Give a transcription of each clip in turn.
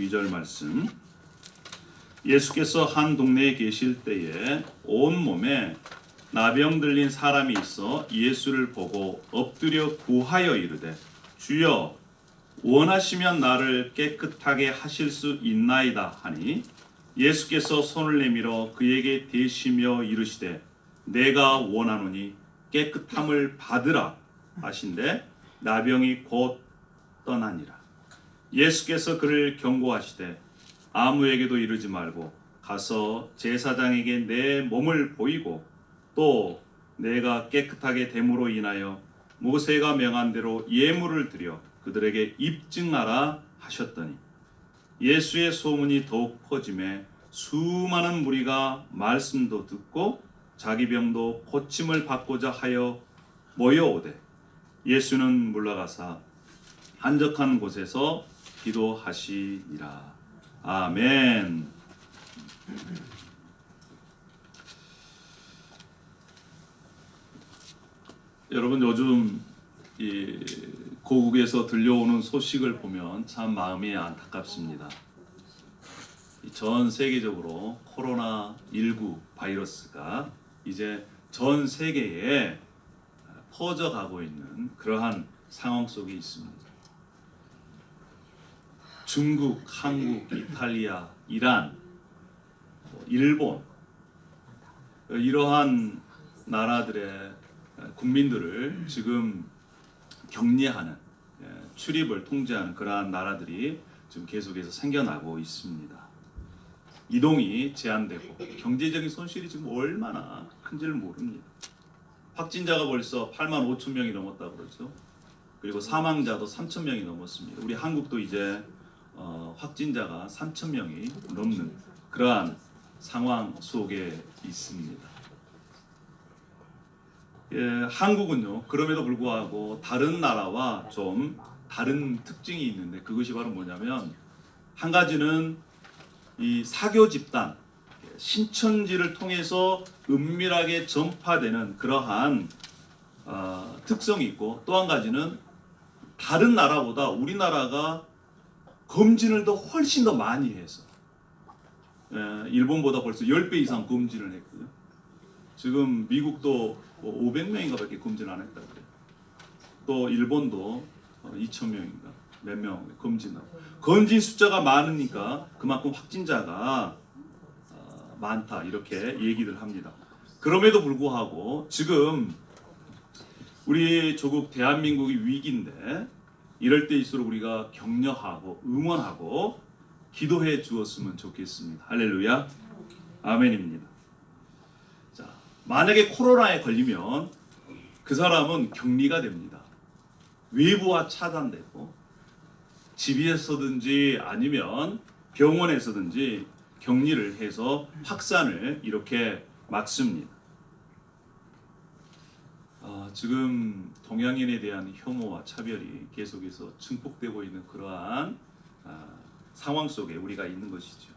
22절 말씀. 예수께서 한 동네에 계실 때에 온몸에 나병 들린 사람이 있어 예수를 보고 엎드려 구하여 이르되 주여 원하시면 나를 깨끗하게 하실 수 있나이다 하니 예수께서 손을 내밀어 그에게 대시며 이르시되 내가 원하노니 깨끗함을 받으라 하신대 나병이 곧 떠나니라. 예수께서 그를 경고하시되 아무에게도 이르지 말고 가서 제사장에게 내 몸을 보이고 또 내가 깨끗하게 됨으로 인하여 모세가 명한 대로 예물을 드려 그들에게 입증하라 하셨더니 예수의 소문이 더욱 퍼지매 수많은 무리가 말씀도 듣고 자기 병도 고침을 받고자 하여 모여오되 예수는 물러가사 한적한 곳에서 기도하시니라. 아멘. 여러분 요즘 이 고국에서 들려오는 소식을 보면 참 마음이 안타깝습니다. 전 세계적으로 코로나19 바이러스가 이제 전 세계에 퍼져가고 있는 그러한 상황 속에 있습니다. 중국, 한국, 이탈리아, 이란, 일본 이러한 나라들의 국민들을 지금 격리하는 출입을 통제하는 그러한 나라들이 지금 계속해서 생겨나고 있습니다. 이동이 제한되고 경제적인 손실이 지금 얼마나 큰지를 모릅니다. 확진자가 벌써 8만 5천 명이 넘었다고 그러죠. 그리고 사망자도 3천 명이 넘었습니다. 우리 한국도 이제 확진자가 3천 명이 넘는 그러한 상황 속에 있습니다. 한국은요, 그럼에도 불구하고 다른 나라와 좀 다른 특징이 있는데 그것이 바로 뭐냐면 한 가지는 이 사교 집단, 신천지를 통해서 은밀하게 전파되는 그러한 특성이 있고 또 한 가지는 다른 나라보다 우리나라가 검진을 더 훨씬 더 많이 해서 일본보다 벌써 10배 이상 검진을 했고요. 지금 미국도 500명인가 밖에 검진 안 했다고 그래요. 또 일본도 2,000명인가 몇 명 검진하고 검진 숫자가 많으니까 그만큼 확진자가 많다 이렇게 얘기를 합니다. 그럼에도 불구하고 지금 우리 조국 대한민국이 위기인데 이럴 때일수록 우리가 격려하고 응원하고 기도해 주었으면 좋겠습니다. 할렐루야. 아멘입니다. 자, 만약에 코로나에 걸리면 그 사람은 격리가 됩니다. 외부와 차단되고 집에서든지 아니면 병원에서든지 격리를 해서 확산을 이렇게 막습니다. 지금 동양인에 대한 혐오와 차별이 계속해서 증폭되고 있는 그러한 상황 속에 우리가 있는 것이죠.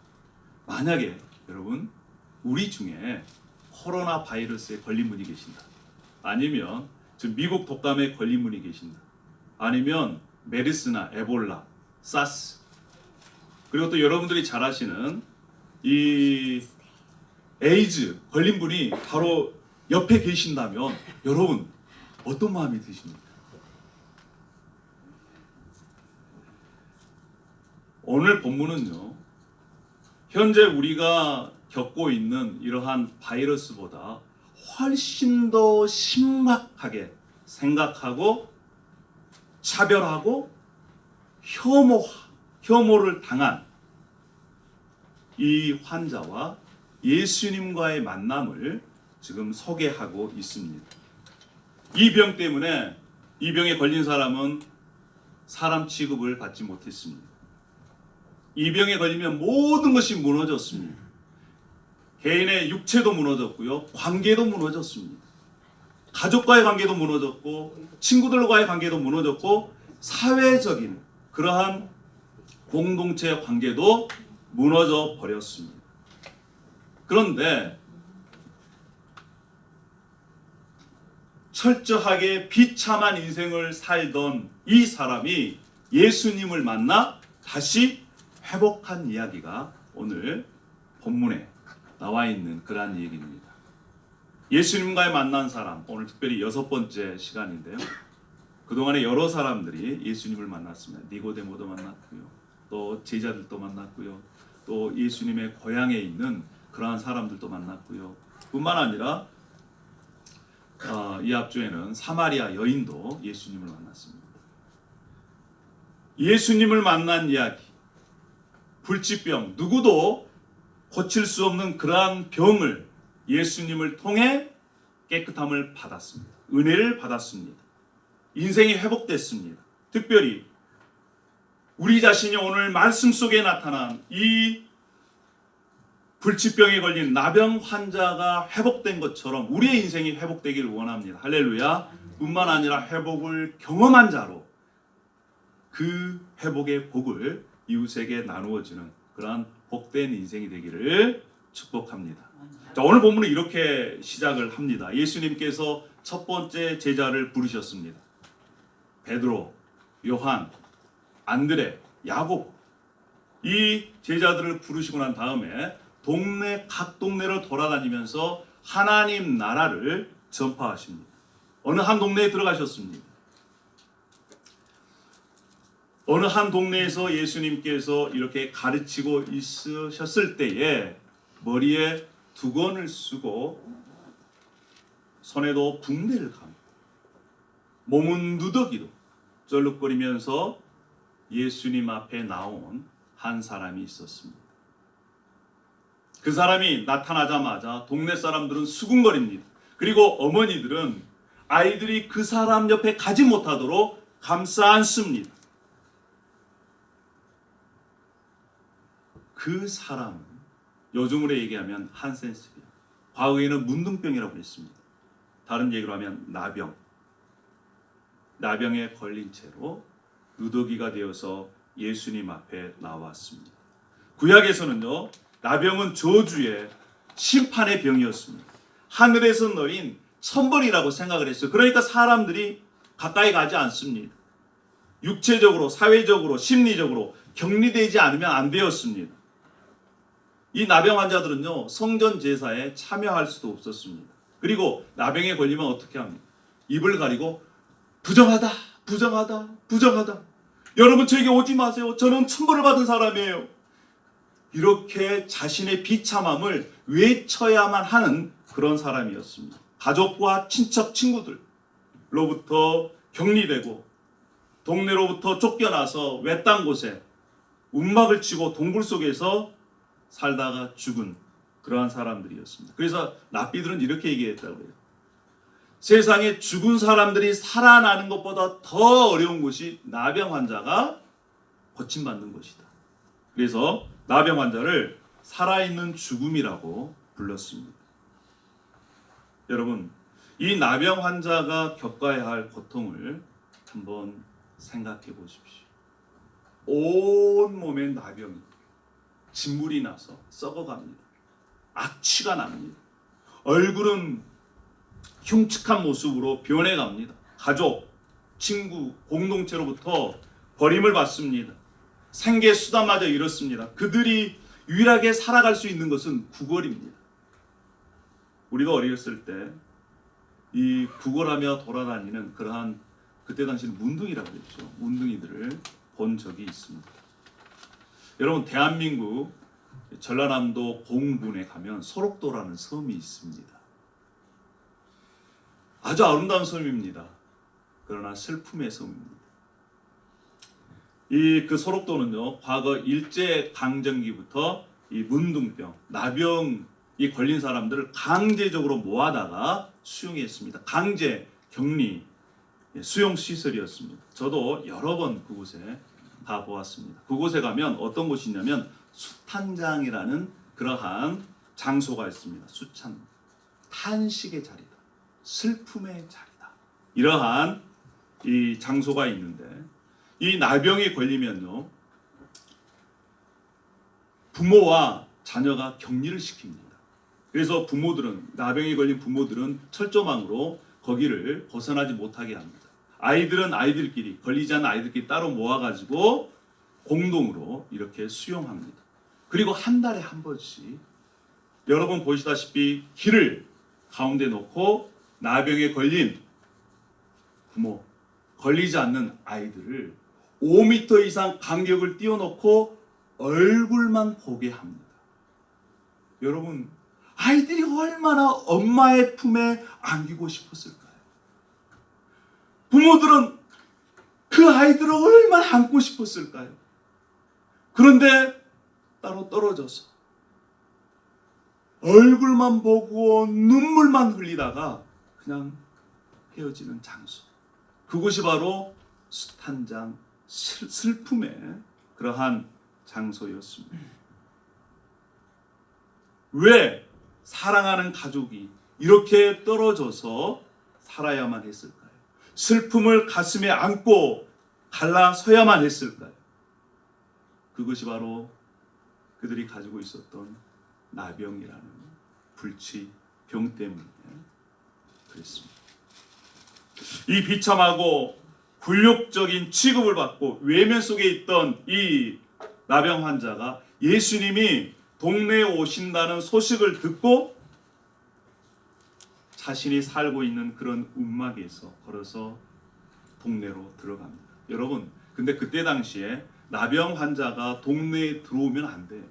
만약에 여러분 우리 중에 코로나 바이러스에 걸린 분이 계신다. 아니면 지금 미국 독감에 걸린 분이 계신다. 아니면 메르스나 에볼라, 사스 그리고 또 여러분들이 잘 아시는 이 에이즈 걸린 분이 바로 옆에 계신다면 여러분 어떤 마음이 드십니까? 오늘 본문은요, 현재 우리가 겪고 있는 이러한 바이러스보다 훨씬 더 심각하게 생각하고 차별하고 혐오를 당한 이 환자와 예수님과의 만남을 지금 소개하고 있습니다. 이 병 때문에 이 병에 걸린 사람은 사람 취급을 받지 못했습니다. 이 병에 걸리면 모든 것이 무너졌습니다. 개인의 육체도 무너졌고요, 관계도 무너졌습니다. 가족과의 관계도 무너졌고 친구들과의 관계도 무너졌고 사회적인 그러한 공동체 관계도 무너져 버렸습니다. 그런데 철저하게 비참한 인생을 살던 이 사람이 예수님을 만나 다시 회복한 이야기가 오늘 본문에 나와 있는 그러한 얘기입니다. 예수님과의 만난 사람, 오늘 특별히 6번째 시간인데요. 그동안에 여러 사람들이 예수님을 만났습니다. 니고데모도 만났고요. 또 제자들도 만났고요. 또 예수님의 고향에 있는 그러한 사람들도 만났고요. 뿐만 아니라 이 앞주에는 사마리아 여인도 예수님을 만났습니다. 예수님을 만난 이야기, 불치병, 누구도 고칠 수 없는 그러한 병을 예수님을 통해 깨끗함을 받았습니다. 은혜를 받았습니다. 인생이 회복됐습니다. 특별히 우리 자신이 오늘 말씀 속에 나타난 이 불치병에 걸린 나병 환자가 회복된 것처럼 우리의 인생이 회복되기를 원합니다. 할렐루야. 뿐만 아니라 회복을 경험한 자로 그 회복의 복을 이웃에게 나누어주는 그러한 복된 인생이 되기를 축복합니다. 자, 오늘 본문은 이렇게 시작을 합니다. 예수님께서 첫 번째 제자를 부르셨습니다. 베드로, 요한, 안드레, 야곱, 이 제자들을 부르시고 난 다음에 각 동네를 돌아다니면서 하나님 나라를 전파하십니다. 어느 한 동네에 들어가셨습니다. 어느 한 동네에서 예수님께서 이렇게 가르치고 있으셨을 때에 머리에 두건을 쓰고 손에도 붕대를 감고 몸은 누더기로 쩔룩거리면서 예수님 앞에 나온 한 사람이 있었습니다. 그 사람이 나타나자마자 동네 사람들은 수군거립니다. 그리고 어머니들은 아이들이 그 사람 옆에 가지 못하도록 감싸 안습니다. 그 사람은 요즘으로 얘기하면 한센스병, 과거에는 문둥병이라고 했습니다. 다른 얘기로 하면 나병에 걸린 채로 누더기가 되어서 예수님 앞에 나왔습니다. 구약에서는요, 나병은 저주의 심판의 병이었습니다. 하늘에서 내린 천벌이라고 생각을 했어요. 그러니까 사람들이 가까이 가지 않습니다. 육체적으로, 사회적으로, 심리적으로 격리되지 않으면 안 되었습니다. 이 나병 환자들은요, 성전 제사에 참여할 수도 없었습니다. 그리고 나병에 걸리면 어떻게 합니까? 입을 가리고 부정하다, 부정하다, 부정하다. 여러분 저에게 오지 마세요. 저는 천벌을 받은 사람이에요. 이렇게 자신의 비참함을 외쳐야만 하는 그런 사람이었습니다. 가족과 친척, 친구들로부터 격리되고 동네로부터 쫓겨나서 외딴 곳에 움막을 치고 동굴 속에서 살다가 죽은 그러한 사람들이었습니다. 그래서 랍비들은 이렇게 얘기했다고 해요. 세상에 죽은 사람들이 살아나는 것보다 더 어려운 것이 나병 환자가 고침받는 것이다. 그래서 나병 환자를 살아있는 죽음이라고 불렀습니다. 여러분, 이 나병 환자가 겪어야 할 고통을 한번 생각해 보십시오. 온 몸에 나병이 진물이 나서 썩어갑니다. 악취가 납니다. 얼굴은 흉측한 모습으로 변해갑니다. 가족, 친구, 공동체로부터 버림을 받습니다. 생계 수단마저 잃었습니다. 그들이 유일하게 살아갈 수 있는 것은 구걸입니다. 우리가 어렸을 때 이 구걸하며 돌아다니는 그러한, 그때 당시는 문둥이라고 했죠. 문둥이들을 본 적이 있습니다. 여러분, 대한민국 전라남도 공군에 가면 소록도라는 섬이 있습니다. 아주 아름다운 섬입니다. 그러나 슬픔의 섬입니다. 그 소록도는요, 과거 일제강점기부터 이 문둥병, 나병이 걸린 사람들을 강제적으로 모아다가 수용했습니다. 강제 격리 수용 시설이었습니다. 저도 여러 번 그곳에 가보았습니다. 그곳에 가면 어떤 곳이 있냐면 수탄장이라는 그러한 장소가 있습니다. 수찬, 탄식의 자리다, 슬픔의 자리다. 이러한 이 장소가 있는데, 이 나병에 걸리면요, 부모와 자녀가 격리를 시킵니다. 그래서 부모들은, 나병에 걸린 부모들은 철조망으로 거기를 벗어나지 못하게 합니다. 아이들은 아이들끼리, 걸리지 않은 아이들끼리 따로 모아가지고 공동으로 이렇게 수용합니다. 그리고 한 달에 한 번씩 여러분 보시다시피 길을 가운데 놓고 나병에 걸린 부모, 걸리지 않는 아이들을 5m 이상 간격을 띄워놓고 얼굴만 보게 합니다. 여러분, 아이들이 얼마나 엄마의 품에 안기고 싶었을까요? 부모들은 그 아이들을 얼마나 안고 싶었을까요? 그런데 따로 떨어져서 얼굴만 보고 눈물만 흘리다가 그냥 헤어지는 장소. 그곳이 바로 숱한장 슬픔의 그러한 장소였습니다. 왜 사랑하는 가족이 이렇게 떨어져서 살아야만 했을까요? 슬픔을 가슴에 안고 갈라서야만 했을까요? 그것이 바로 그들이 가지고 있었던 나병이라는 불치병 때문에 그랬습니다. 이 비참하고 굴욕적인 취급을 받고 외면 속에 있던 이 나병 환자가 예수님이 동네에 오신다는 소식을 듣고 자신이 살고 있는 그런 움막에서 걸어서 동네로 들어갑니다. 여러분, 근데 그때 당시에 나병 환자가 동네에 들어오면 안 돼요.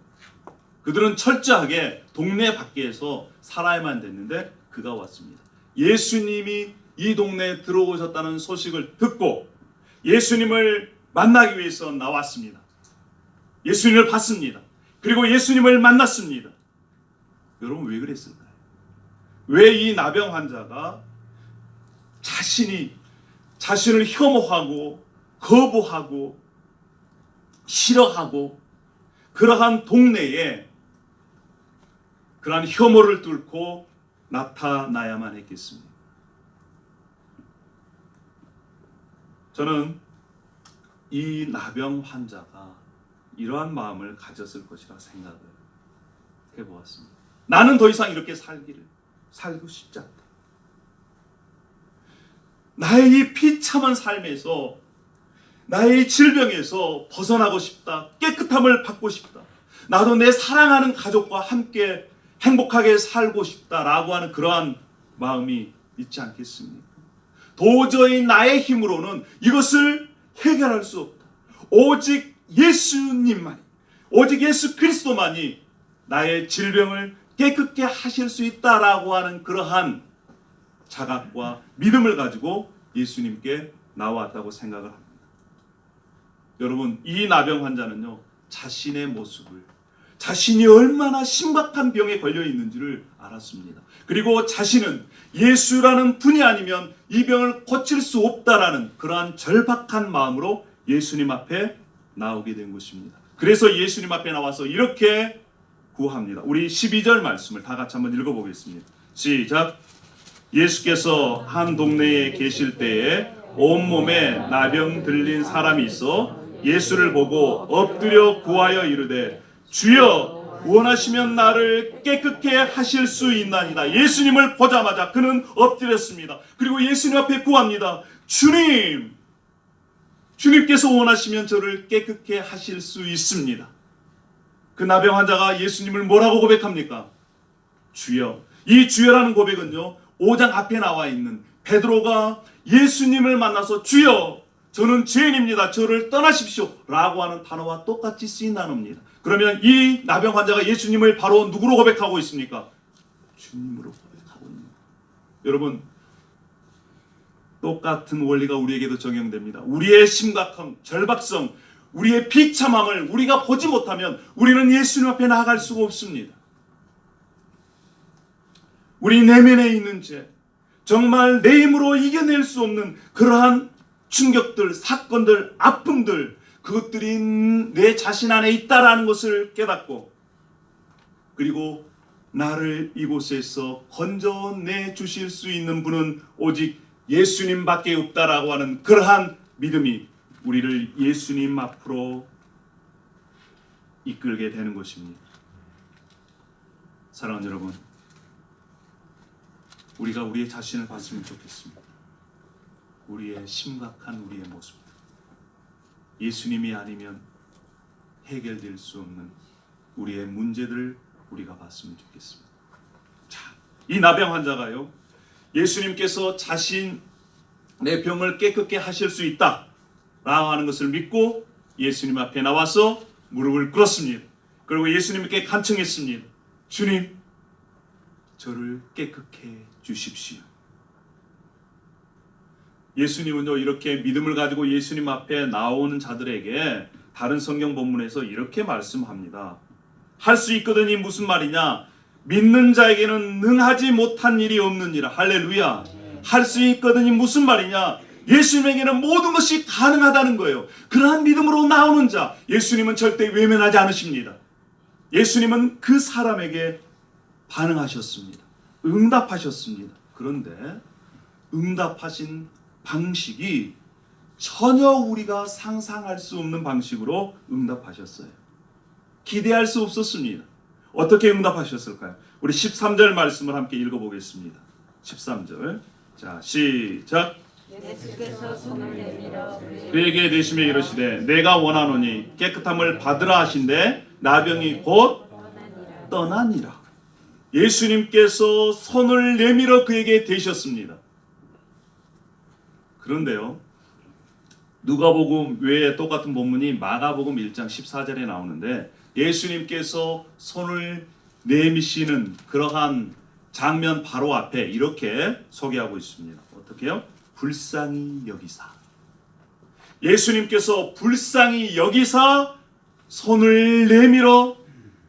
그들은 철저하게 동네 밖에서 살아야만 됐는데 그가 왔습니다. 예수님이 이 동네에 들어오셨다는 소식을 듣고 예수님을 만나기 위해서 나왔습니다. 예수님을 봤습니다. 그리고 예수님을 만났습니다. 여러분, 왜 그랬을까요? 왜 이 나병 환자가 자신을 혐오하고 거부하고 싫어하고 그러한 동네에 그러한 혐오를 뚫고 나타나야만 했겠습니까? 저는 이 나병 환자가 이러한 마음을 가졌을 것이라 생각을 해보았습니다. 나는 더 이상 이렇게 살고 싶지 않다. 나의 이 비참한 삶에서, 나의 질병에서 벗어나고 싶다. 깨끗함을 받고 싶다. 나도 내 사랑하는 가족과 함께 행복하게 살고 싶다라고 하는 그러한 마음이 있지 않겠습니까? 도저히 나의 힘으로는 이것을 해결할 수 없다. 오직 예수님만이, 오직 예수 그리스도만이 나의 질병을 깨끗게 하실 수 있다라고 하는 그러한 자각과 믿음을 가지고 예수님께 나왔다고 생각을 합니다. 여러분, 이 나병 환자는요, 자신의 모습을, 자신이 얼마나 심각한 병에 걸려 있는지를 알았습니다. 그리고 자신은 예수라는 분이 아니면 이 병을 고칠 수 없다라는 그러한 절박한 마음으로 예수님 앞에 나오게 된 것입니다. 그래서 예수님 앞에 나와서 이렇게 구합니다. 우리 12절 말씀을 다 같이 한번 읽어보겠습니다. 시작. 예수께서 한 동네에 계실 때에 온몸에 나병 들린 사람이 있어 예수를 보고 엎드려 구하여 이르되 주여 원하시면 나를 깨끗게 하실 수 있나이다. 예수님을 보자마자 그는 엎드렸습니다. 그리고 예수님 앞에 구합니다. 주님께서 원하시면 저를 깨끗게 하실 수 있습니다. 그 나병 환자가 예수님을 뭐라고 고백합니까? 주여. 이 주여라는 고백은요, 5장 앞에 나와 있는 베드로가 예수님을 만나서 주여 저는 죄인입니다. 저를 떠나십시오 라고 하는 단어와 똑같이 쓰인 단어입니다. 그러면 이 나병 환자가 예수님을 바로 누구로 고백하고 있습니까? 주님으로 고백하고 있는 거예요. 여러분, 똑같은 원리가 우리에게도 적용됩니다. 우리의 심각함, 절박성, 우리의 비참함을 우리가 보지 못하면 우리는 예수님 앞에 나아갈 수가 없습니다. 우리 내면에 있는 죄, 정말 내 힘으로 이겨낼 수 없는 그러한 충격들, 사건들, 아픔들, 그것들이 내 자신 안에 있다라는 것을 깨닫고, 그리고 나를 이곳에서 건져내 주실 수 있는 분은 오직 예수님밖에 없다라고 하는 그러한 믿음이 우리를 예수님 앞으로 이끌게 되는 것입니다. 사랑하는 여러분, 우리가 우리의 자신을 봤으면 좋겠습니다. 우리의 심각한 우리의 모습, 예수님이 아니면 해결될 수 없는 우리의 문제들을 우리가 봤으면 좋겠습니다. 자, 이 나병 환자가요, 예수님께서 자신의 병을 깨끗게 하실 수 있다라고 하는 것을 믿고 예수님 앞에 나와서 무릎을 꿇었습니다. 그리고 예수님께 간청했습니다. 주님, 저를 깨끗게 해 주십시오. 예수님은요, 이렇게 믿음을 가지고 예수님 앞에 나오는 자들에게 다른 성경 본문에서 이렇게 말씀합니다. 할 수 있거든이 무슨 말이냐? 믿는 자에게는 능하지 못한 일이 없느니라. 할렐루야. 할 수 있거든이 무슨 말이냐? 예수님에게는 모든 것이 가능하다는 거예요. 그러한 믿음으로 나오는 자, 예수님은 절대 외면하지 않으십니다. 예수님은 그 사람에게 반응하셨습니다. 응답하셨습니다. 그런데 응답하신 방식이 전혀 우리가 상상할 수 없는 방식으로 응답하셨어요. 기대할 수 없었습니다. 어떻게 응답하셨을까요? 우리 13절 말씀을 함께 읽어보겠습니다. 13절. 자, 시작. 예수께서 손을 내밀어 그에게 대시며 이르시되 내가 원하노니 깨끗함을 받으라 하신대 나병이 곧 떠나니라. 예수님께서 손을 내밀어 그에게 대셨습니다. 그런데요, 누가복음 외에 똑같은 본문이 마가복음 1장 14절에 나오는데 예수님께서 손을 내미시는 그러한 장면 바로 앞에 이렇게 소개하고 있습니다. 어떻게요? 불쌍히 여기사. 예수님께서 불쌍히 여기사 손을 내밀어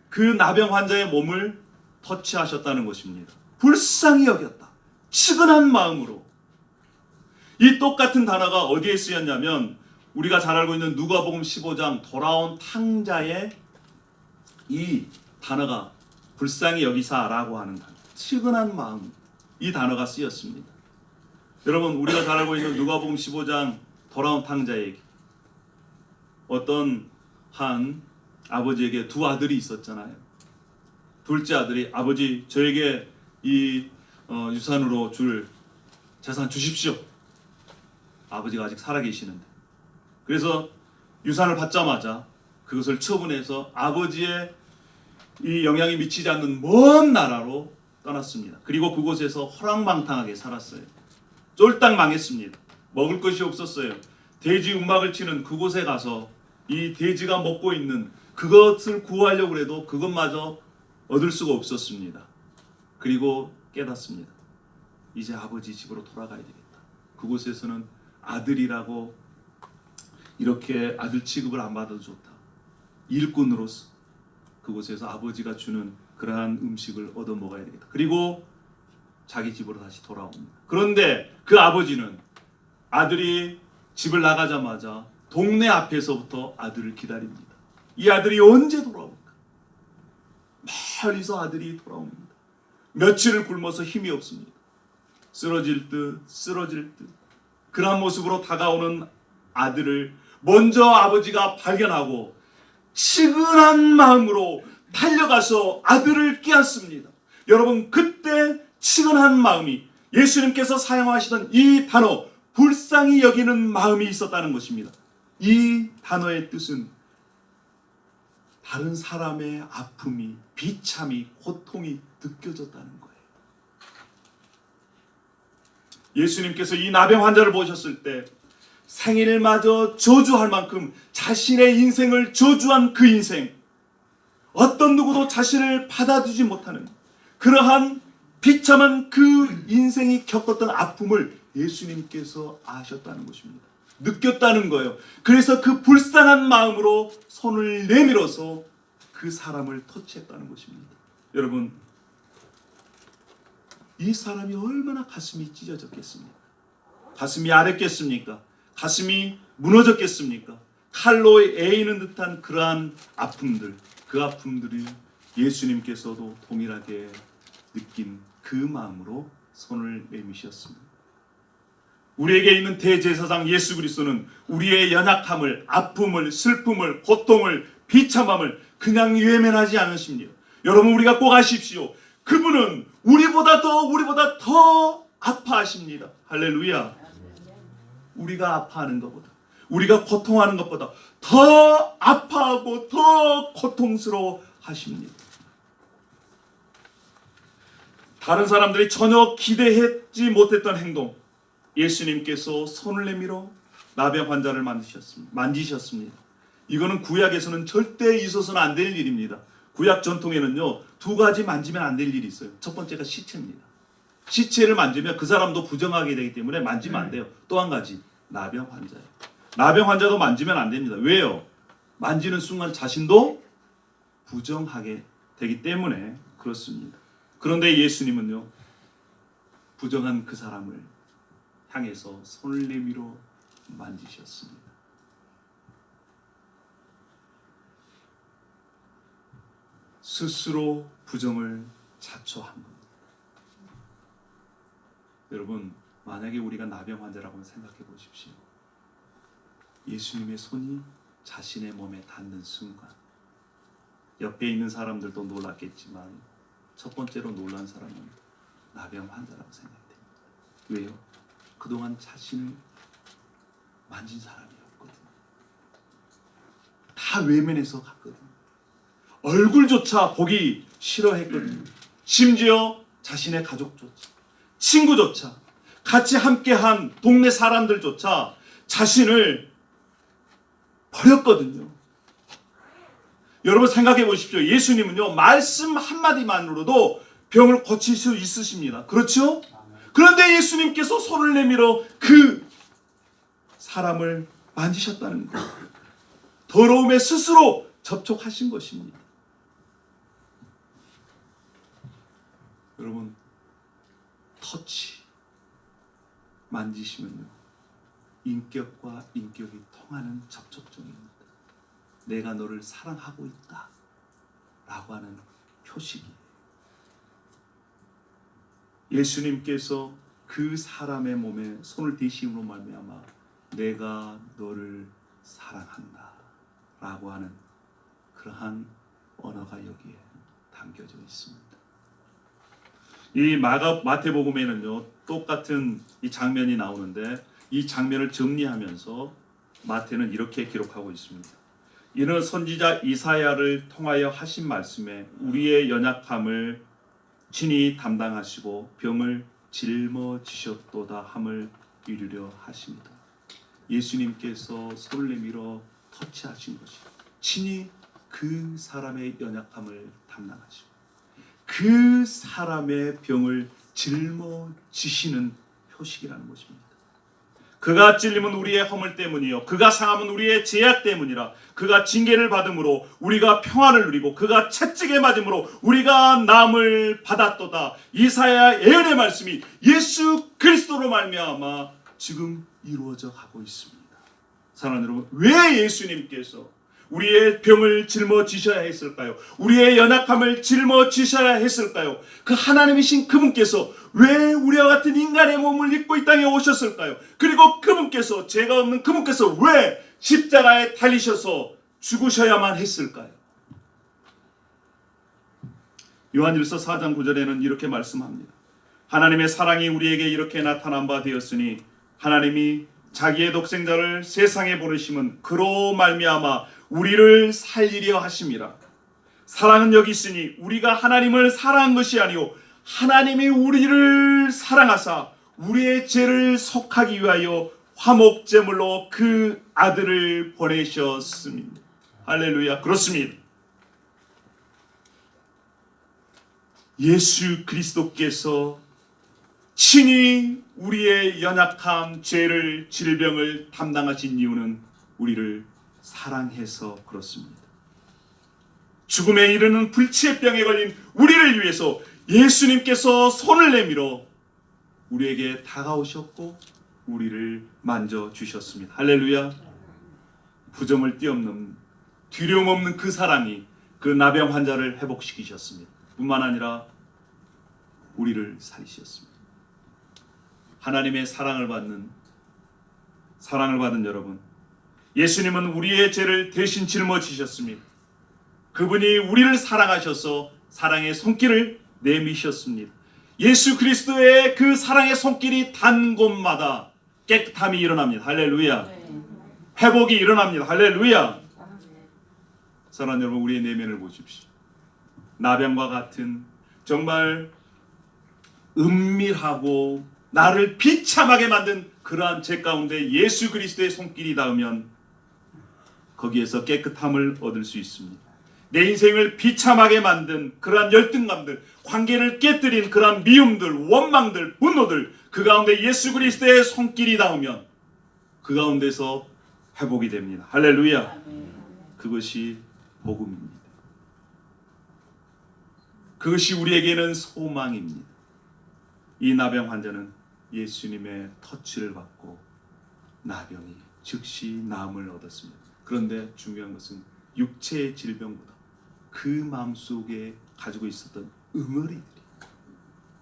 그 나병 환자의 몸을 터치하셨다는 것입니다. 불쌍히 여겼다. 측은한 마음으로. 이 똑같은 단어가 어디에 쓰였냐면 우리가 잘 알고 있는 누가복음 15장 돌아온 탕자의 이 단어가 불쌍히 여기사라고 하는 단어, 측은한 마음, 이 단어가 쓰였습니다. 여러분, 우리가 잘 알고 있는 누가복음 15장 돌아온 탕자에게 어떤 한 아버지에게 두 아들이 있었잖아요. 둘째 아들이 아버지 저에게 이 유산으로 줄 재산 주십시오. 아버지가 아직 살아계시는데. 그래서 유산을 받자마자 그것을 처분해서 아버지의 이 영향이 미치지 않는 먼 나라로 떠났습니다. 그리고 그곳에서 허랑방탕하게 살았어요. 쫄딱 망했습니다. 먹을 것이 없었어요. 돼지 움막을 치는 그곳에 가서 이 돼지가 먹고 있는 그것을 구하려고 해도 그것마저 얻을 수가 없었습니다. 그리고 깨닫습니다. 이제 아버지 집으로 돌아가야 되겠다. 그곳에서는 아들이라고 이렇게 아들 취급을 안 받아도 좋다. 일꾼으로서 그곳에서 아버지가 주는 그러한 음식을 얻어 먹어야 되겠다. 그리고 자기 집으로 다시 돌아옵니다. 그런데 그 아버지는 아들이 집을 나가자마자 동네 앞에서부터 아들을 기다립니다. 이 아들이 언제 돌아올까? 멀리서 아들이 돌아옵니다. 며칠을 굶어서 힘이 없습니다. 쓰러질 듯 그런 모습으로 다가오는 아들을 먼저 아버지가 발견하고 측은한 마음으로 달려가서 아들을 깨안습니다. 여러분, 그때 측은한 마음이 예수님께서 사용하시던 이 단어 불쌍히 여기는 마음이 있었다는 것입니다. 이 단어의 뜻은 다른 사람의 아픔이, 비참이, 고통이 느껴졌다는 거예요. 예수님께서 이 나병 환자를 보셨을 때 생일마저 저주할 만큼 자신의 인생을 저주한 그 인생, 어떤 누구도 자신을 받아주지 못하는 그러한 비참한 그 인생이 겪었던 아픔을 예수님께서 아셨다는 것입니다. 느꼈다는 거예요. 그래서 그 불쌍한 마음으로 손을 내밀어서 그 사람을 터치했다는 것입니다. 여러분, 이 사람이 얼마나 가슴이 찢어졌겠습니까? 가슴이 아렸겠습니까? 가슴이 무너졌겠습니까? 칼로 에이는 듯한 그러한 아픔들, 그 아픔들이 예수님께서도 동일하게 느낀 그 마음으로 손을 내미셨습니다. 우리에게 있는 대제사장 예수 그리스도는 우리의 연약함을, 아픔을, 슬픔을, 고통을, 비참함을 그냥 외면하지 않으십니다. 여러분, 우리가 꼭 아십시오. 그분은 우리보다 더 아파하십니다. 할렐루야. 우리가 아파하는 것보다, 우리가 고통하는 것보다 더 아파하고 더 고통스러워 하십니다. 다른 사람들이 전혀 기대하지 못했던 행동, 예수님께서 손을 내밀어 나병 환자를 만지셨습니다. 이거는 구약에서는 절대 있어서는 안 될 일입니다. 구약 전통에는요, 두 가지 만지면 안 될 일이 있어요. 첫 번째가 시체입니다. 시체를 만지면 그 사람도 부정하게 되기 때문에 만지면 안 돼요. 또 한 가지, 나병 환자예요. 나병 환자도 만지면 안 됩니다. 왜요? 만지는 순간 자신도 부정하게 되기 때문에 그렇습니다. 그런데 예수님은요, 부정한 그 사람을 향해서 손을 내밀어 만지셨습니다. 스스로 부정을 자초한 겁니다. 여러분, 만약에 우리가 나병 환자라고 생각해 보십시오. 예수님의 손이 자신의 몸에 닿는 순간 옆에 있는 사람들도 놀랐겠지만 첫 번째로 놀란 사람은 나병 환자라고 생각됩니다. 왜요? 그동안 자신을 만진 사람이었거든요. 다 외면해서 갔거든요. 얼굴조차 보기 싫어했거든요. 심지어 자신의 가족조차, 친구조차, 같이 함께한 동네 사람들조차 자신을 버렸거든요. 여러분 생각해 보십시오. 예수님은요, 말씀 한마디만으로도 병을 고칠 수 있으십니다. 그렇죠? 그런데 예수님께서 손을 내밀어 그 사람을 만지셨다는 거예요. 더러움에 스스로 접촉하신 것입니다. 여러분, 터치, 만지시면요, 인격과 인격이 통하는 접촉점입니다. 내가 너를 사랑하고 있다 라고 하는 표식이에요. 예수님께서 그 사람의 몸에 손을 대심으로 말미암아 내가 너를 사랑한다 라고 하는 그러한 언어가 여기에 담겨져 있습니다. 이 마태복음에는요, 똑같은 이 장면이 나오는데 이 장면을 정리하면서 마태는 이렇게 기록하고 있습니다. 이는 선지자 이사야를 통하여 하신 말씀에 우리의 연약함을 친히 담당하시고 병을 짊어지셨도다 함을 이루려 하십니다. 예수님께서 손을 내밀어 터치하신 것이 친히 그 사람의 연약함을 담당하시고 그 사람의 병을 짊어지시는 표식이라는 것입니다. 그가 찔림은 우리의 허물 때문이요 그가 상함은 우리의 죄악 때문이라. 그가 징계를 받음으로 우리가 평안을 누리고 그가 채찍에 맞음으로 우리가 나음을 받았도다. 이사야 예언의 말씀이 예수 그리스도로 말미암아 지금 이루어져 가고 있습니다. 사랑하는 여러분, 왜 예수님께서 우리의 병을 짊어지셔야 했을까요? 우리의 연약함을 짊어지셔야 했을까요? 그 하나님이신 그분께서 왜 우리와 같은 인간의 몸을 입고 이 땅에 오셨을까요? 그리고 그분께서, 죄가 없는 그분께서 왜 십자가에 달리셔서 죽으셔야만 했을까요? 요한일서 4장 9절에는 이렇게 말씀합니다. 하나님의 사랑이 우리에게 이렇게 나타난 바 되었으니 하나님이 자기의 독생자를 세상에 보내심은 그로 말미암아 우리를 살리려 하심이라. 사랑은 여기 있으니 우리가 하나님을 사랑한 것이 아니요 하나님이 우리를 사랑하사 우리의 죄를 속하기 위하여 화목제물로 그 아들을 보내셨습니다. 할렐루야. 그렇습니다. 예수 그리스도께서 친히 우리의 연약함, 죄를, 질병을 담당하신 이유는 우리를 사랑해서 그렇습니다. 죽음에 이르는 불치의 병에 걸린 우리를 위해서 예수님께서 손을 내밀어 우리에게 다가오셨고 우리를 만져주셨습니다. 할렐루야. 부정을 뛰어넘는 두려움 없는 그 사랑이 그 나병 환자를 회복시키셨습니다. 뿐만 아니라 우리를 살리셨습니다. 하나님의 사랑을 받은 여러분, 예수님은 우리의 죄를 대신 짊어지셨습니다. 그분이 우리를 사랑하셔서 사랑의 손길을 내미셨습니다. 예수 그리스도의 그 사랑의 손길이 닿은 곳마다 깨끗함이 일어납니다. 할렐루야. 회복이 일어납니다. 할렐루야. 사랑하는 여러분, 우리의 내면을 보십시오. 나병과 같은 정말 은밀하고 나를 비참하게 만든 그러한 죄 가운데 예수 그리스도의 손길이 닿으면 거기에서 깨끗함을 얻을 수 있습니다. 내 인생을 비참하게 만든 그러한 열등감들, 관계를 깨뜨린 그러한 미움들, 원망들, 분노들, 그 가운데 예수 그리스도의 손길이 닿으면 그 가운데서 회복이 됩니다. 할렐루야. 그것이 복음입니다. 그것이 우리에게는 소망입니다. 이 나병 환자는 예수님의 터치를 받고 나병이 즉시 나음을 얻었습니다. 그런데 중요한 것은 육체의 질병보다 그 마음속에 가지고 있었던 응어리들이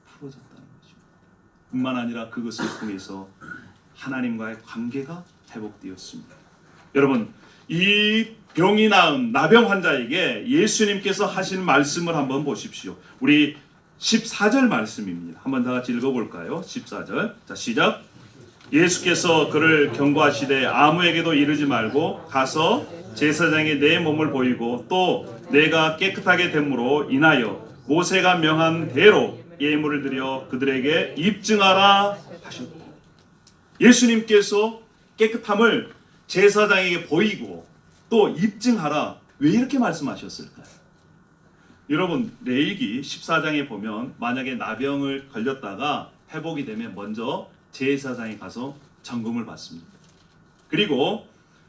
풀어졌다는 것입니다. 뿐만 아니라 그것을 통해서 하나님과의 관계가 회복되었습니다. 여러분, 이 병이 나은 나병 환자에게 예수님께서 하신 말씀을 한번 보십시오. 우리 14절 말씀입니다. 한번 다 같이 읽어볼까요? 14절. 자, 시작. 예수께서 그를 경고하시되 아무에게도 이르지 말고 가서 제사장에 내 몸을 보이고 또 내가 깨끗하게 됨으로 인하여 모세가 명한 대로 예물을 드려 그들에게 입증하라 하셨다. 예수님께서 깨끗함을 제사장에게 보이고 또 입증하라. 왜 이렇게 말씀하셨을까요? 여러분, 레위기 14장에 보면 만약에 나병을 걸렸다가 회복이 되면 먼저 제사장에 가서 점검을 받습니다. 그리고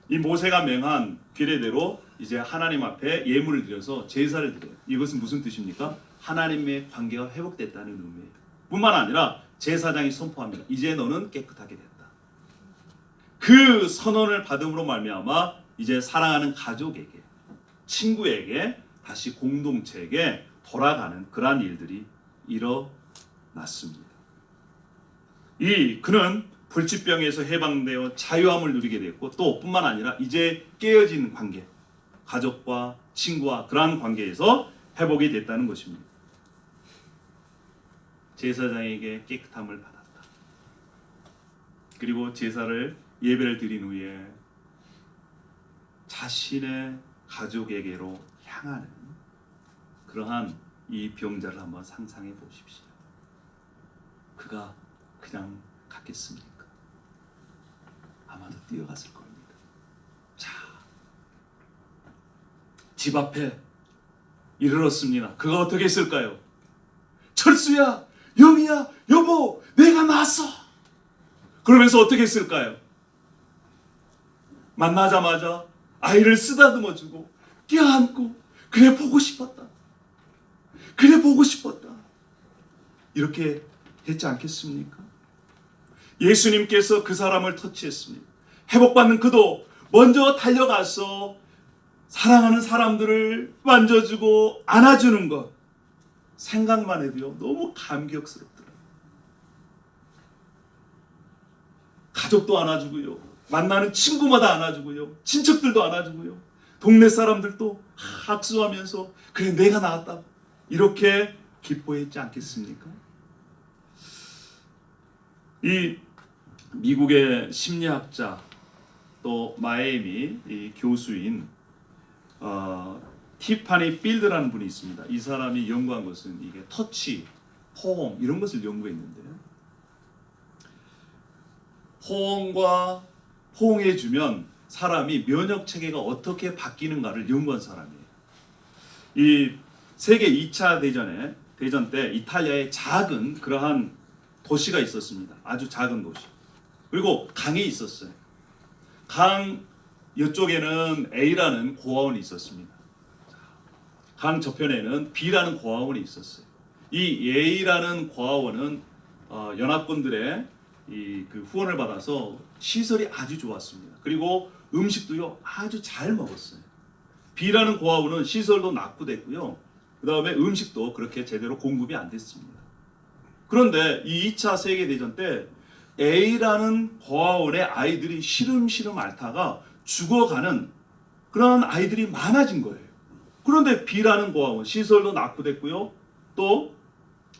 이 모세가 명한 규례대로 이제 하나님 앞에 예물을 드려서 제사를 드려요. 이것은 무슨 뜻입니까? 하나님의 관계가 회복됐다는 의미예요. 뿐만 아니라 제사장이 선포합니다. 이제 너는 깨끗하게 됐다. 그 선언을 받음으로 말미암아 이제 사랑하는 가족에게, 친구에게, 다시 공동체에게 돌아가는 그러한 일들이 일어났습니다. 그는 불치병에서 해방되어 자유함을 누리게 됐고 또 뿐만 아니라 이제 깨어진 관계, 가족과 친구와 그러한 관계에서 회복이 됐다는 것입니다. 제사장에게 깨끗함을 받았다. 그리고 예배를 드린 후에 자신의 가족에게로 향하는 그러한 이 병자를 한번 상상해 보십시오. 그가 그냥 갔겠습니까? 아마도 뛰어갔을 겁니다. 자, 집 앞에 이르렀습니다. 그가 어떻게 했을까요? 철수야, 영희야, 여보, 내가 나왔어. 그러면서 어떻게 했을까요? 만나자마자 아이를 쓰다듬어주고 껴안고 그래 보고 싶었다. 그래 보고 싶었다. 이렇게 했지 않겠습니까? 예수님께서 그 사람을 터치했습니다. 회복받는 그도 먼저 달려가서 사랑하는 사람들을 만져주고 안아주는 것 생각만 해도요 너무 감격스럽더라고요. 가족도 안아주고요, 만나는 친구마다 안아주고요, 친척들도 안아주고요, 동네 사람들도 악수하면서 그래 내가 나왔다고 이렇게 기뻐했지 않겠습니까? 이 미국의 심리학자 또 마이애미 이 교수인 티파니 필드라는 분이 있습니다. 이 사람이 연구한 것은 이게 터치, 포옹 이런 것을 연구했는데요. 포옹해주면 사람이 면역 체계가 어떻게 바뀌는가를 연구한 사람이에요. 이 세계 2차 대전 때 이탈리아에 작은 그러한 도시가 있었습니다. 아주 작은 도시. 그리고 강이 있었어요. 강 이쪽에는 A라는 고아원이 있었습니다. 강 저편에는 B라는 고아원이 있었어요. 이 A라는 고아원은 연합군들의 그 후원을 받아서 시설이 아주 좋았습니다. 그리고 음식도요 아주 잘 먹었어요. B라는 고아원은 시설도 낙후됐고요. 그 다음에 음식도 그렇게 제대로 공급이 안 됐습니다. 그런데 이 2차 세계대전 때 A라는 고아원의 아이들이 시름시름 앓다가 죽어가는 그런 아이들이 많아진 거예요. 그런데 B라는 고아원, 시설도 낙후됐고요. 또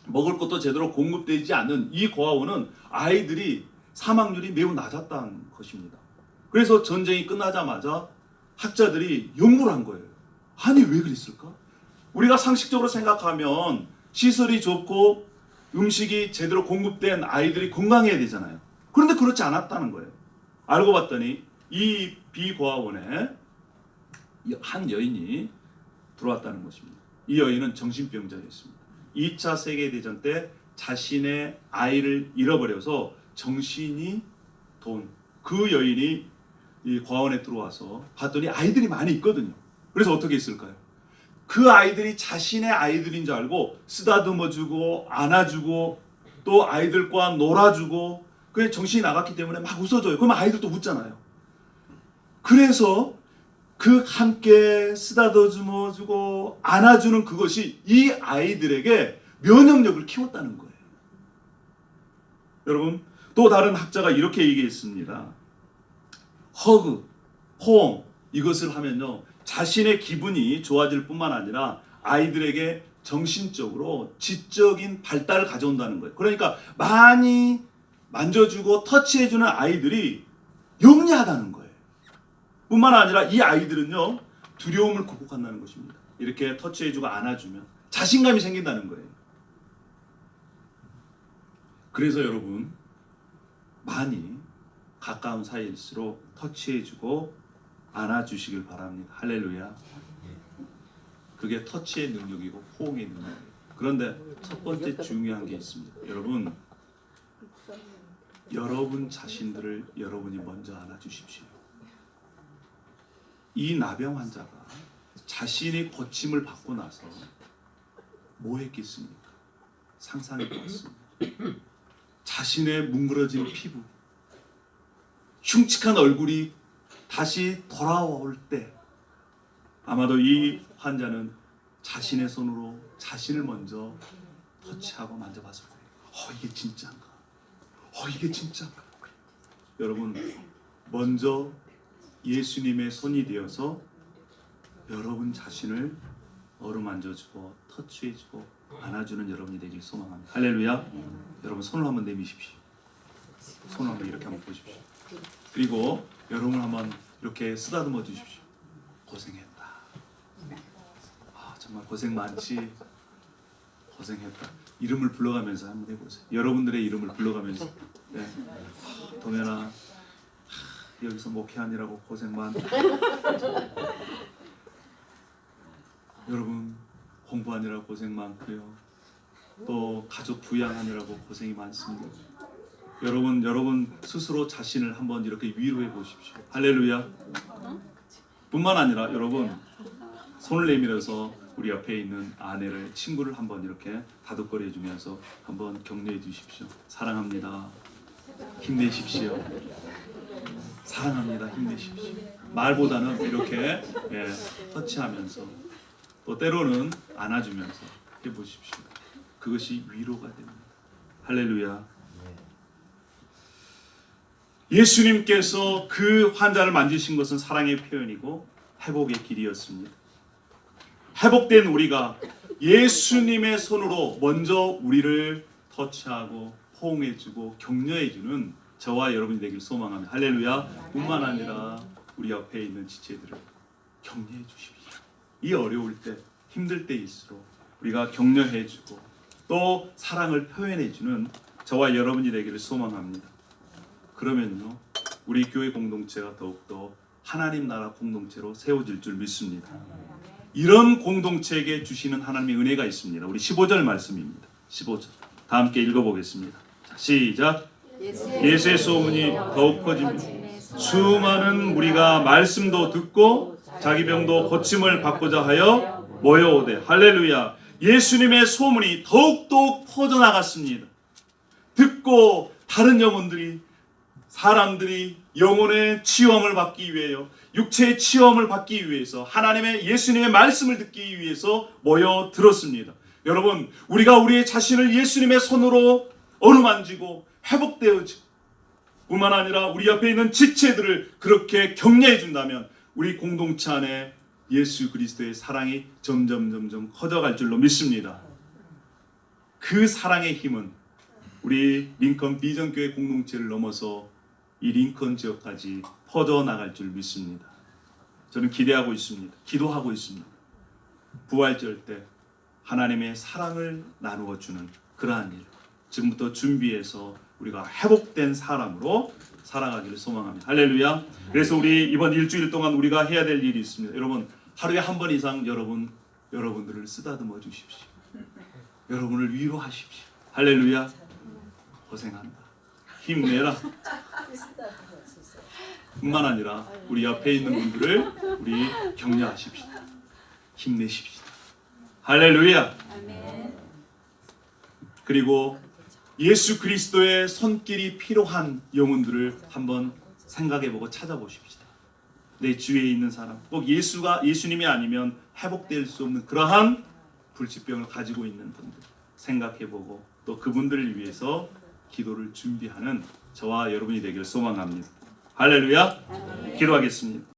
먹을 것도 제대로 공급되지 않는 이 고아원은 아이들이 사망률이 매우 낮았다는 것입니다. 그래서 전쟁이 끝나자마자 학자들이 연구를 한 거예요. 아니 왜 그랬을까? 우리가 상식적으로 생각하면 시설이 좋고 음식이 제대로 공급된 아이들이 건강해야 되잖아요. 그런데 그렇지 않았다는 거예요. 알고 봤더니 이 비고아원에 한 여인이 들어왔다는 것입니다. 이 여인은 정신병자였습니다. 2차 세계대전 때 자신의 아이를 잃어버려서 정신이 돈. 그 여인이 이 과원에 들어와서 봤더니 아이들이 많이 있거든요. 그래서 어떻게 했을까요? 그 아이들이 자신의 아이들인 줄 알고 쓰다듬어주고 안아주고 또 아이들과 놀아주고 그게 정신이 나갔기 때문에 막 웃어줘요. 그러면 아이들도 웃잖아요. 그래서 그 함께 쓰다듬어주고 안아주는 그것이 이 아이들에게 면역력을 키웠다는 거예요. 여러분 또 다른 학자가 이렇게 얘기했습니다. 허그, 호응 이것을 하면요 자신의 기분이 좋아질 뿐만 아니라 아이들에게 정신적으로 지적인 발달을 가져온다는 거예요. 그러니까 많이 만져주고 터치해주는 아이들이 영리하다는 거예요. 뿐만 아니라 이 아이들은요 두려움을 극복한다는 것입니다. 이렇게 터치해주고 안아주면 자신감이 생긴다는 거예요. 그래서 여러분 많이 가까운 사이일수록 터치해주고 안아주시길 바랍니다. 할렐루야. 그게 터치의 능력이고 호응의 능력이에요. 그런데 첫 번째 중요한 게 있습니다. 여러분 자신들을 여러분이 먼저 안아주십시오. 이 나병 환자가 자신이 고침을 받고 나서 뭐 했겠습니까? 상상해 보았습니다. 자신의 뭉그러진 피부, 흉측한 얼굴이 다시 돌아올 때 아마도 이 환자는 자신의 손으로 자신을 먼저 터치하고 만져봤을 거예요. 이게 진짜인가? 이게 진짜인가? 여러분 먼저 예수님의 손이 되어서 여러분 자신을 어루만져주고 터치해주고 안아주는 여러분이 되길 소망합니다. 할렐루야. 여러분 손을 한번 내미십시오. 손을 한번 이렇게 한번 보십시오. 그리고 여러분 한번 이렇게 쓰다듬어 주십시오. 고생했다. 정말 고생 많지. 고생했다. 이름을 불러가면서 한번 해보세요. 여러분들의 이름을 불러가면서. 네. 동현아, 여기서 목회하느라고 고생 많다. 여러분 공부하느라고 고생 많고요. 또 가족 부양하느라고 고생이 많습니다. 여러분 스스로 자신을 한번 이렇게 위로해 보십시오. 할렐루야. 뿐만 아니라 여러분 손을 내밀어서 우리 옆에 있는 아내를 친구를 한번 이렇게 다독거려 주면서 한번 격려해 주십시오. 사랑합니다. 힘내십시오. 사랑합니다. 힘내십시오. 말보다는 이렇게 터치하면서 또 때로는 안아주면서 해보십시오. 그것이 위로가 됩니다. 할렐루야. 예수님께서 그 환자를 만지신 것은 사랑의 표현이고 회복의 길이었습니다. 회복된 우리가 예수님의 손으로 먼저 우리를 터치하고 포옹해주고 격려해주는 저와 여러분이 되길 소망합니다. 할렐루야. 뿐만 아니라 우리 옆에 있는 지체들을 격려해 주십시오. 이 어려울 때 힘들 때일수록 우리가 격려해주고 또 사랑을 표현해주는 저와 여러분이 되기를 소망합니다. 그러면요 우리 교회 공동체가 더욱더 하나님 나라 공동체로 세워질 줄 믿습니다. 이런 공동체에게 주시는 하나님의 은혜가 있습니다. 우리 15절 말씀입니다. 15절 다 함께 읽어보겠습니다. 자, 시작. 예수의 소문이 더욱 커지며 수많은 무리가 말씀도 듣고 자기 병도 고침을 받고자 하여 모여오되 할렐루야. 예수님의 소문이 더욱더욱 퍼져나갔습니다. 듣고 다른 영혼들이 사람들이 영혼의 치유함을 받기 위해요. 육체의 치유함을 받기 위해서 하나님의 예수님의 말씀을 듣기 위해서 모여들었습니다. 여러분 우리가 우리의 자신을 예수님의 손으로 어루만지고 회복되어지고 뿐만 아니라 우리 옆에 있는 지체들을 그렇게 격려해 준다면 우리 공동체 안에 예수 그리스도의 사랑이 점점 커져갈 줄로 믿습니다. 그 사랑의 힘은 우리 링컨 비전교회 공동체를 넘어서 이 링컨 지역까지 퍼져나갈 줄 믿습니다. 저는 기대하고 있습니다. 기도하고 있습니다. 부활절 때 하나님의 사랑을 나누어 주는 그러한 일, 지금부터 준비해서 우리가 회복된 사람으로 살아가기를 소망합니다. 할렐루야. 그래서 우리 이번 일주일 동안 우리가 해야 될 일이 있습니다. 여러분, 하루에 한 번 이상 여러분들을 쓰다듬어 주십시오. 여러분을 위로하십시오. 할렐루야. 고생한다. 힘내라. 뿐만 아니라 우리 옆에 있는 분들을 우리 격려하십시오. 힘내십시오. 할렐루야. 그리고 예수 그리스도의 손길이 필요한 영혼들을 한번 생각해보고 찾아보십시다. 내 주위에 있는 사람, 꼭 예수님이 아니면 회복될 수 없는 그러한 불치병을 가지고 있는 분들 생각해보고 또 그분들을 위해서 기도를 준비하는 저와 여러분이 되기를 소망합니다. 할렐루야. 기도하겠습니다.